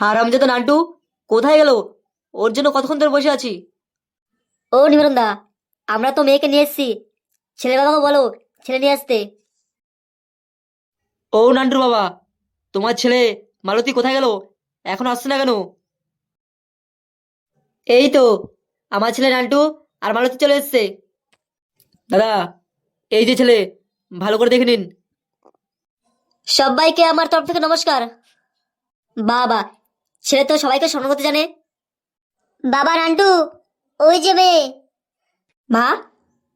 হারামজাদা নান্টু কোথায় গেল? ওর জন্য কতক্ষণ ধরে বসে আছি। ও নিমরন দা, আমরা তো মেয়েকে নিয়ে এসেছি। ছেলে বাবাকে বলো ছেলে নিয়ে আসতে। ও নান্টুর বাবা, তোমার ছেলে মালতী কোথায় গেল? এখন আসছে না কেন? এই তো আমার ছেলে নান্টু আর মালতী চলে এসছে। দাদা, এই যে ছেলে, ভালো করে দেখে নিন। সবাইকে আমার তরফ থেকে নমস্কার। বাবা, ছেলে তো সবাইকে সম্মান করতে জানে। বাবা নান্টু, ওই যে মেয়ে। মা,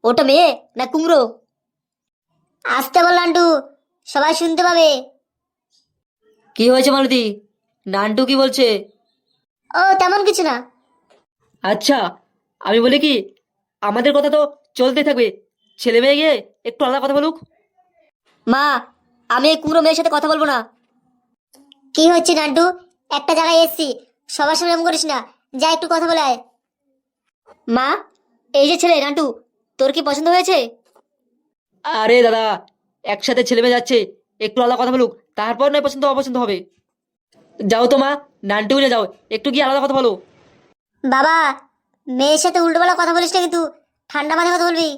ওটা মেয়ে না কুমড়ো? আসতে বল নান্টু, সবাই শুনতে পাবে। কি হয়েছে মালতী? নান্টু কি বলছে? ও তেমন কিছু না। আচ্ছা, আমি বলি কি, আমাদের কথা তো চলতে থাকবে, ছেলে মেয়ে গিয়ে একটু আলাদা কথা বলুক। মা, আমি এই কুমড়ো মেয়ের সাথে কথা বলবো না। কি হচ্ছে নান্টু? একটা জায়গায় এসছি, সবার সামনে এমন করিস না। যা একটু কথা বলে আয়। মা, এই যে ছেলে নান্টু, তোর কি পছন্দ হয়েছে? আরে দাদা, একসাথে ছেলে মেয়ে যাচ্ছে, একটু আলাদা কথা বলুক, তারপর নয় পছন্দ অপছন্দ হবে। যাও তো মা, নান্টু নিয়ে যাও, একটু গিয়ে আলাদা কথা বলো। বাবা, মেয়ের সাথে উল্টোপাল্টা কথা বলিস না কিন্তু। ঠান্ডা মাথায় কথা বলবি।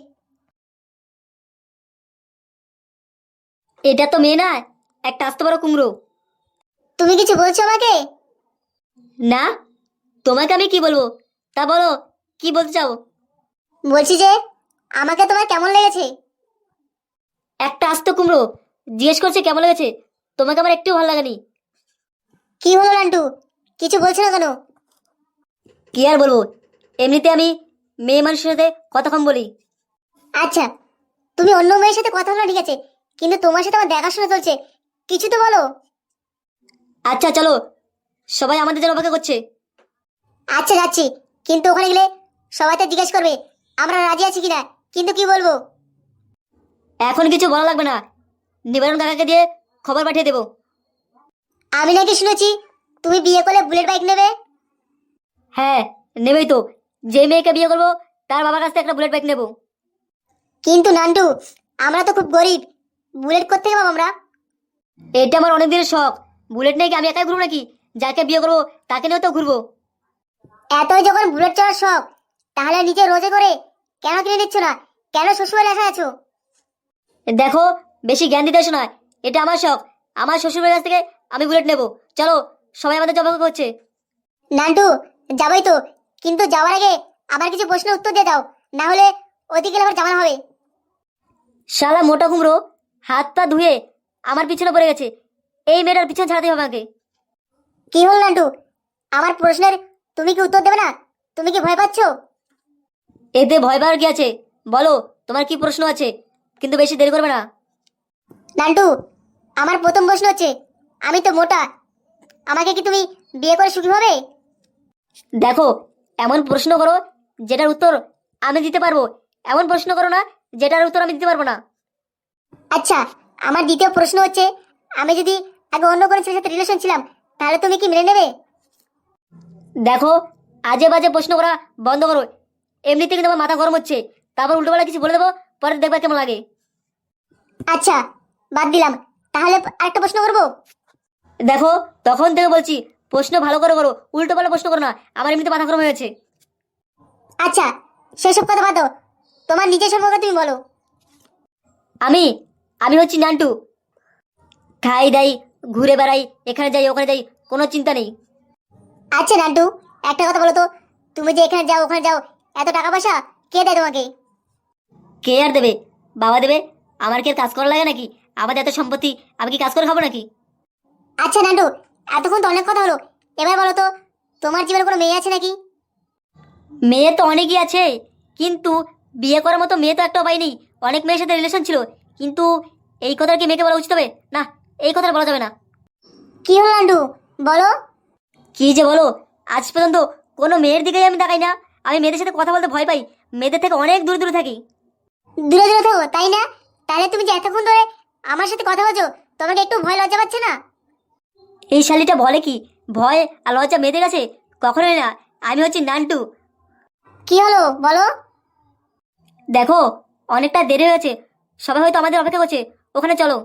এটা তো মেয়ে না, একটা আস্ত বড় কুমড়ো। তুমি কিছু বলছো আমাকে? না, তোমাকে আমি কি বলবো? তা বলো, কি বলতে চাও? বলছি যে আমাকে তোমার কেমন লেগেছে? একটা আস্ত কুমড়ো জিজ্ঞেস করছে কেমন লেগেছে। তোমাকে আমার একটু ভালো লাগেনি। কি হলো নান্টু, কিছু বলছো না কেন? কি আর বলবো, এমনিতে আমি মেয়ে মানুষের সাথে কথা কম বলি। আচ্ছা, তুমি অন্য মেয়ের সাথে কথা বলো ঠিক আছে, কিন্তু তোমার সাথে আমার দেখাশোনা চলছে, কিছু তো বলো। আচ্ছা চলো, সবাই আমাদের জন্য অপেক্ষা করছে। আচ্ছা যাচ্ছি, কিন্তু ওখানে গেলে সবাই তো জিজ্ঞেস করবে আমরা রাজি আছি কিনা, কিন্তু কি বলবো? এখন কিছু বলা লাগবে না, নিবারণ কাকাকে দিয়ে খবর পাঠিয়ে দেবো। আমি নাকি শুনেছি তুমি বিয়ে করলে বুলেট বাইক নেবে। হ্যাঁ, নেবেই তো। যে মেয়েকে বিয়ে করবো তার বাবার কাছ থেকে একটা বুলেট বাইক নেবো। কিন্তু নান্টু, আমরা তো খুব গরিব, বুলেট কোত্থেকে পাবো আমরা? এটা আমার অনেক দিনের শখ। বুলেট নিয়ে কি আমি একাই ঘুরবো নাকি? যাকে বিয়ে করবো তাকে নিয়েও তো ঘুরবো। এতই যখন বুলেট চড়ার শখ, তাহলে নিজে রোজে করে কেন কিনে নিচ্ছ না? কেন শ্বশুরবাড়ি আসা আছো? দেখো, বেশি জ্ঞান দিতে এসো না। এটা আমার শখ, আমার শ্বশুরবাড়ির কাছ থেকে আমি বুলেট নেবো। চলো, সবাই আমাদের জবাব করছে। নান্টু, যাবোই তো, কিন্তু যাওয়ার আগে আমার কিছু প্রশ্নের উত্তর দিয়ে দাও, না হলে ওদিকে আবার ঝামেলা হবে। শালা মোটা কুমড়ো, হাত পা ধুয়ে আমার পিছনে পড়ে গেছে। এই মেয়েটার পিছনে ছাড়াতে হবে আমাকে। কি হল নান্টু, আমার প্রশ্নের তুমি কি উত্তর দেবে না? তুমি কি ভয় পাচ্ছো? এতে ভয় পাওয়ার কি আছে? বলো, তোমার কি প্রশ্ন আছে, কিন্তু বেশি দেরি করবে না। নান্টু, আমার প্রথম প্রশ্ন হচ্ছে, আমি তো মোটা, আমাকে কি তুমি বিয়ে করে সুখী হবে? দেখো, এমন প্রশ্ন করো যেটার উত্তর আমি দিতে পারবো, এমন প্রশ্ন করো না যেটার উত্তর আমি দিতে পারবো না। আচ্ছা, আমার দ্বিতীয় প্রশ্ন হচ্ছে, আমি যদি আগে অন্য কোনো ছেলের সাথে রিলেশন ছিলাম, তাহলে তুমি কি মেনে নেবে? দেখো, আজে বাজে প্রশ্ন করা বন্ধ করো। এমনিতে কিন্তু আমার মাথা গরম হচ্ছে, তারপর উল্টোপাল্টা কিছু বলে দেবো, পরে দেখবা কেমন লাগে। আচ্ছা, বাদ দিলাম, তাহলে আরেকটা প্রশ্ন করবো। দেখো, তখন থেকে বলছি প্রশ্ন ভালো করে করো, উল্টোপাল্টা প্রশ্ন করো না, আমার এমনিতে মাথা গরম হয়ে গেছে। আচ্ছা, সেসব কথা বাদ দাও, তোমার নিজের সম্পর্কে তুমি বলো। আমি আমি হচ্ছি নান্টু। খাই দাই, ঘুরে বেড়াই, এখানে যাই ওখানে যাই, কোনো চিন্তা নেই। আচ্ছা নান্টু, একটা কথা বলো তো, তুমি যে এখানে যাও ওখানে যাও, এত টাকা পয়সা কে দেয় তোমাকে? কে আর দেবে? বাবা দেবে। আমার কি আর কাজ করা লাগে নাকি? আমাদের এত সম্পত্তি, আমি কি কাজ করে খাবো নাকি? আচ্ছা নান্টু, এতক্ষণ তো অনেক কথা হলো, এবার বলো তো, তোমার জীবনে কোনো মেয়ে আছে নাকি? মেয়ে তো অনেকই আছে, কিন্তু বিয়ে করার মতো মেয়ে তো একটা পাইনি। অনেক মেয়ের সাথে রিলেশন ছিল, কিন্তু এই কথা কি মেয়েকে বলা উচিত হবে? না, এই কথা বলা যাবে না। কি হলো নান্টু, বলো। কি যে বলো, আজ পর্যন্ত কোনো মেয়ের দিকেই আমি তাকাই না। আমি মেয়েদের সাথে কথা বলতে ভয় পাই, মেয়েদের থেকে অনেক দূরে দূরে থাকি। দূরে দূরে থাকো তাই না? তাহলে তুমি যে এতক্ষণ ধরে আমার সাথে কথা বলছো, তোমাকে একটু ভয় লজ্জা পাচ্ছে না? এই শালিটা বলে কি, ভয় আর লজ্জা মেয়েদের কাছে কখনোই না। আমি হচ্ছি নান্টু। কি হলো বলো। দেখো, অনেকটা দেরি হয়েছে, সবাই হয়তো আমাদের অপেক্ষা করছে, ওখানে চলো।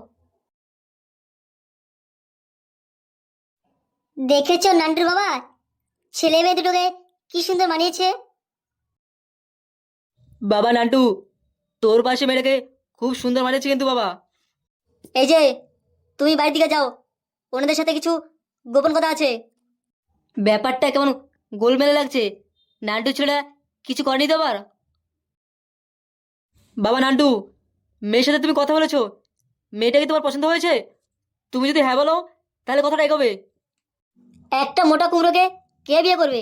দেখেছো নান্টুর বাবা, ছেলে মেয়ে দুটোকে কি সুন্দর মানিয়েছে। বাবা নান্টু, তোর পাশে মেয়েটাকে খুব সুন্দর মানিয়েছে কিন্তু বাবা। এই যে, তুমি বাড়ির দিকে যাও, ওনাদের সাথে কিছু গোপন কথা আছে। ব্যাপারটা কেমন গোলমেলে লাগছে। নান্টু ছেলেটা কিছু করেনি তো আবার? বাবা নান্টু, মেয়ের সাথে তুমি কথা বলেছো? মেয়েটা কি তোমার পছন্দ হয়েছে? তুমি যদি হ্যাঁ বলো তাহলে কথাটা এগোবে। একটা মোটা কুমড়োকে কে বিয়ে করবে?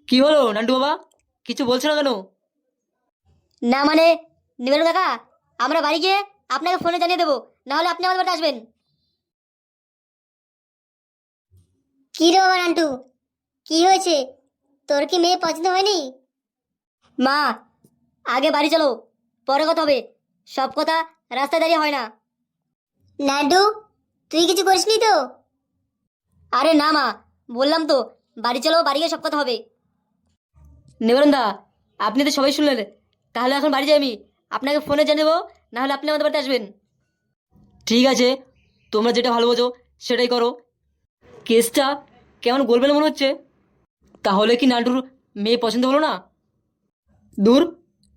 কি হলো নান্টু বাবা, কিছু বলছো না কেন? না মানে, নিবেন কাকা, আমরা বাড়ি গিয়ে আপনাকে ফোনে জানিয়ে দেবো, না হলে আপনি আমাদের বাড়িতে আসবেন। কি রে বাবা নান্টু, কি হয়েছে? তোর কি মেয়ে পছন্দ হয়নি? মা, আগে বাড়ি চলো, পরে কথা হবে। সব কথা রাস্তায় দাঁড়িয়ে হয় না। নান্টু, তুই কিছু করিসনি তো? আরে না মা, বললাম তো, বাড়ি চলো, বাড়ি গিয়ে সব কথা হবে। নিবারণ দা, আপনি তো সবাই শুনলেন, তাহলে এখন বাড়ি যাই আমি। আপনাকে ফোনে জানিয়ে দেবো, না হলে আপনি আমাদের বাড়িতে আসবেন। ঠিক আছে, তোমরা যেটা ভালো বোঝো সেটাই করো। কেসটা কেমন গোলমেলে মনে হচ্ছে। তাহলে কি নান্টুর মেয়ে পছন্দ হলো না? দূর,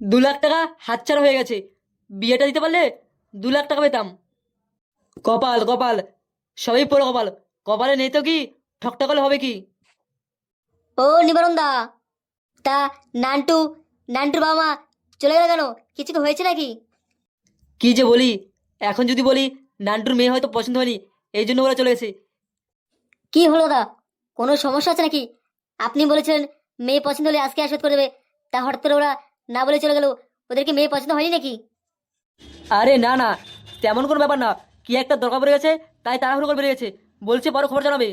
2 লাখ টাকা হাতছাড়া হয়ে গেছে। বিয়েটা দিতে পারলে 2 লাখ টাকা পেতাম। কপাল কপাল, সবই পড়ো কপাল। কপালে নেই তো কি, ঠকঠকালে হবে কি? ও নিবারণ দা, তা নান্টু, নান্টুর বাবা মা চলে গেল কেন? কিছু কি হয়েছে নাকি? কি যে বলি, এখন যদি বলি নান্টুর মেয়ে হয়তো পছন্দ হয়নি, এই জন্য ওরা চলে গেছে। কি হলো দা, কোনো সমস্যা আছে নাকি? আপনি বলেছিলেন মেয়ে পছন্দ হলে আজকে আসবেদ করে দেবে, তা হঠাৎ করে ওরা না বলে চলে গেল। ওদের কি মেয়ে পছন্দ হয়নি নাকি? আরে না না, তেমন কোনো ব্যাপার না। কি একটা দরকার পড়ে গেছে, তাই তাড়াহুড়ো করে বেরিয়ে গেছে। বলছে পরে খবর জানাবে।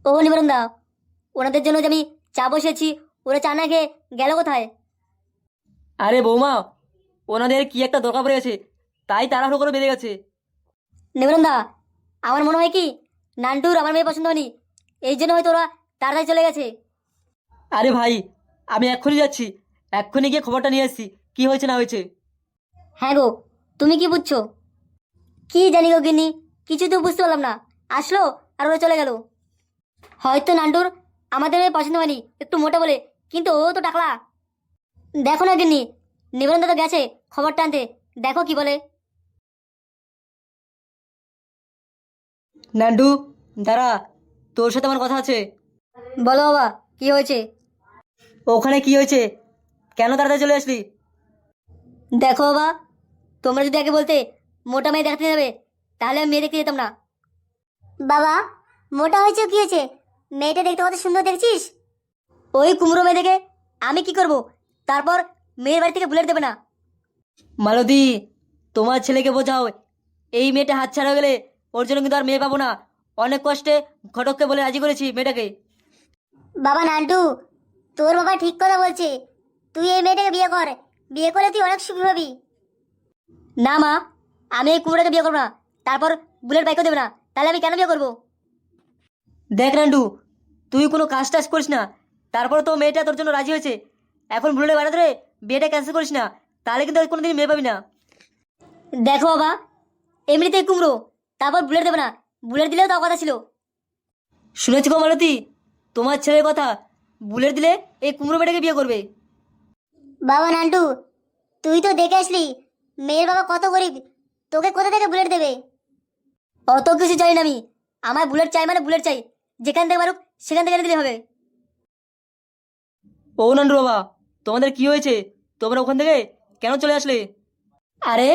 ও নিবারণ দা, ওনাদের জন্য যে আমি চা বসেছি, ওরা চা না খেয়ে গেল কোথায়? আরে বৌমা, ওনাদের কি একটা দরকার পড়ে গেছে, তাই তাড়াহুড়ো করে বেরিয়ে গেছে। নিবারণ দা, আমার মনে হয় কি, নান্টুর আমার মেয়ে পছন্দ হয়নি, এই জন্য হয়তো ওরা তাড়াতাড়ি চলে গেছে। আরে ভাই, আমি এক্ষুনি যাচ্ছি, এক্ষুনি গিয়ে খবরটা নিয়ে এসেছি কি হয়েছে না হয়েছে। হ্যাঁ গো, তুমি কি বুঝছো? কি জানি গো গিন্নি, কিছু তো বুঝতে পারলাম না। আসলো আর ওরা চলে গেল। হয়তো নান্টুর আমাদের মেয়ে পছন্দ হয়নি, একটু মোটা বলে, কিন্তু ও তো টাকলা। দেখো না গিন্নি, নিবারণ দা তো গেছে খবরটা আনতে, দেখো কি বলে। নান্টু, দাঁড়া, তোর সাথে আমার কথা আছে। বলো বাবা, কি হয়েছে? ওখানে কি হয়েছে, কেন তাড়াতাড়ি চলে আসলি? দেখো বাবা, তোমরা যদি আগে বলতে মোটা মেয়ে দেখাতে যাবে, তাহলে আমি মেয়ে দেখতে যেতাম না। বাবা, মোটা হয়েছে কি হয়েছে? মেয়েটা দেখতে কত সুন্দর দেখছিস। ওই কুমড়ো মেয়ে দেখে আমি কি করব? তারপর মেয়ের বাড়ি থেকে বুলেট দেবে না। মালতী, তোমার ছেলেকে বোঝাও, এই মেয়েটা হাতছাড়া হয়ে গেলে ওর জন্য কিন্তু আর মেয়ে পাবো না। অনেক কষ্টে ঘটককে বলে রাজি করেছি মেয়েটাকে। বাবা নান্টু, তোর বাবা ঠিক কথা বলছে, তুই এই মেয়েটাকে বিয়ে কর, বিয়ে করলে তুই অনেক সুখী হবি। না মা, আমি এই কুমড়োকে বিয়ে করবো না, তারপর বুলেট বাইকও দেবে না, তাহলে আমি কেন বিয়ে করবো? দেখ নান্টু, তুই কোনো কাজ টাজ করিস না, তারপর তো মেয়েটা তোর জন্য রাজি হয়েছে। এখন বুলেটে বাড়া ধরে বিয়েটা ক্যান্সেল করিস না, তাহলে কিন্তু আর কোনোদিন মেয়ে পাবি না। দেখো বাবা, এমনিতেই কুমড়ো, তারপর বুলেট দেবে না, বুলেট দিলেও তাও কথা ছিল। শুনেছি গো মালতী, তোমার ছেলের কথা, বুলেট দিলে এই কুমড়ো মেয়েটাকে বিয়ে করবে। বাবা নান্টু, তুই তো দেখে আসলি মেয়ের বাবা কত গরিব, তোকে কোথা থেকে বুলেট দেবে? অত কিছু চাই না আমি, আমার বুলেট চাই মানে বুলেট চাই, যেখান থেকে মারুক সেখান থেকে এনে দিলে হবে। ও নান্টু বাবা, তোমাদের কি হয়েছে? তোমরা ওখান থেকে কেন চলে আসলে? আরে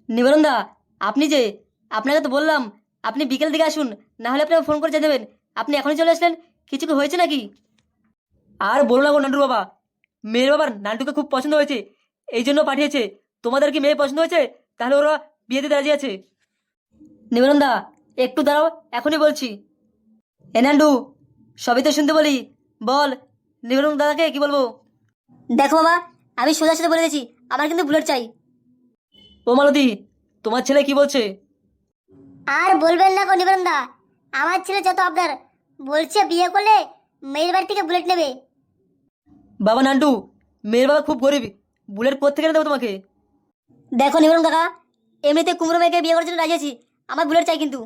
নিবারণ দা, আপনি যে, আপনাকে তো বললাম আপনি বিকেল দিকে আসুন, না হলে আপনি ফোন করে জানিয়ে দেবেন। আপনি এখনই চলে আসলেন, কিছু কি হয়েছে নাকি? আর বলো না গো নান্টুর বাবা, মেয়ের বাবার নান্টুকে খুব পছন্দ হয়েছে, এই জন্য পাঠিয়েছে। তোমাদের কি মেয়ে পছন্দ হয়েছে? তাহলে ওরা বিয়ে দিতে রাজি আছে। নিবারণ দা, একটু দাঁড়াও, এখনই বলছি। এ নান্টু, সবই তো শুনতে বলি, বল নিবারণ দাদাকে কি বলবো? দেখো বাবা, আমি সোজা সাথে বলে দিয়েছি, আমার কিন্তু বুলেট চাই। ও মালতী, তোমার ছেলে কি বলছে? আর বলবেন না গো নিবারণ দা, আমার ছেলে যত আবদার, বলছে বিয়ে করলে মেয়ের বাড়ি থেকে বুলেট নেবে। বাবা নান্টু, মেয়ের বাবা খুব গরিব, বুলেট কোত্থেকে এনে দেবো তোমাকে? দেখো নিবারণ কাকা, এমনিতে কুমড়ো মেয়েকে বিয়ে করার জন্য রাজি আছি, আমার বুলেট চাই কিন্তু।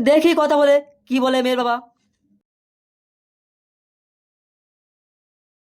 দেখি কথা বলে কি বলে মেয়ের বাবা।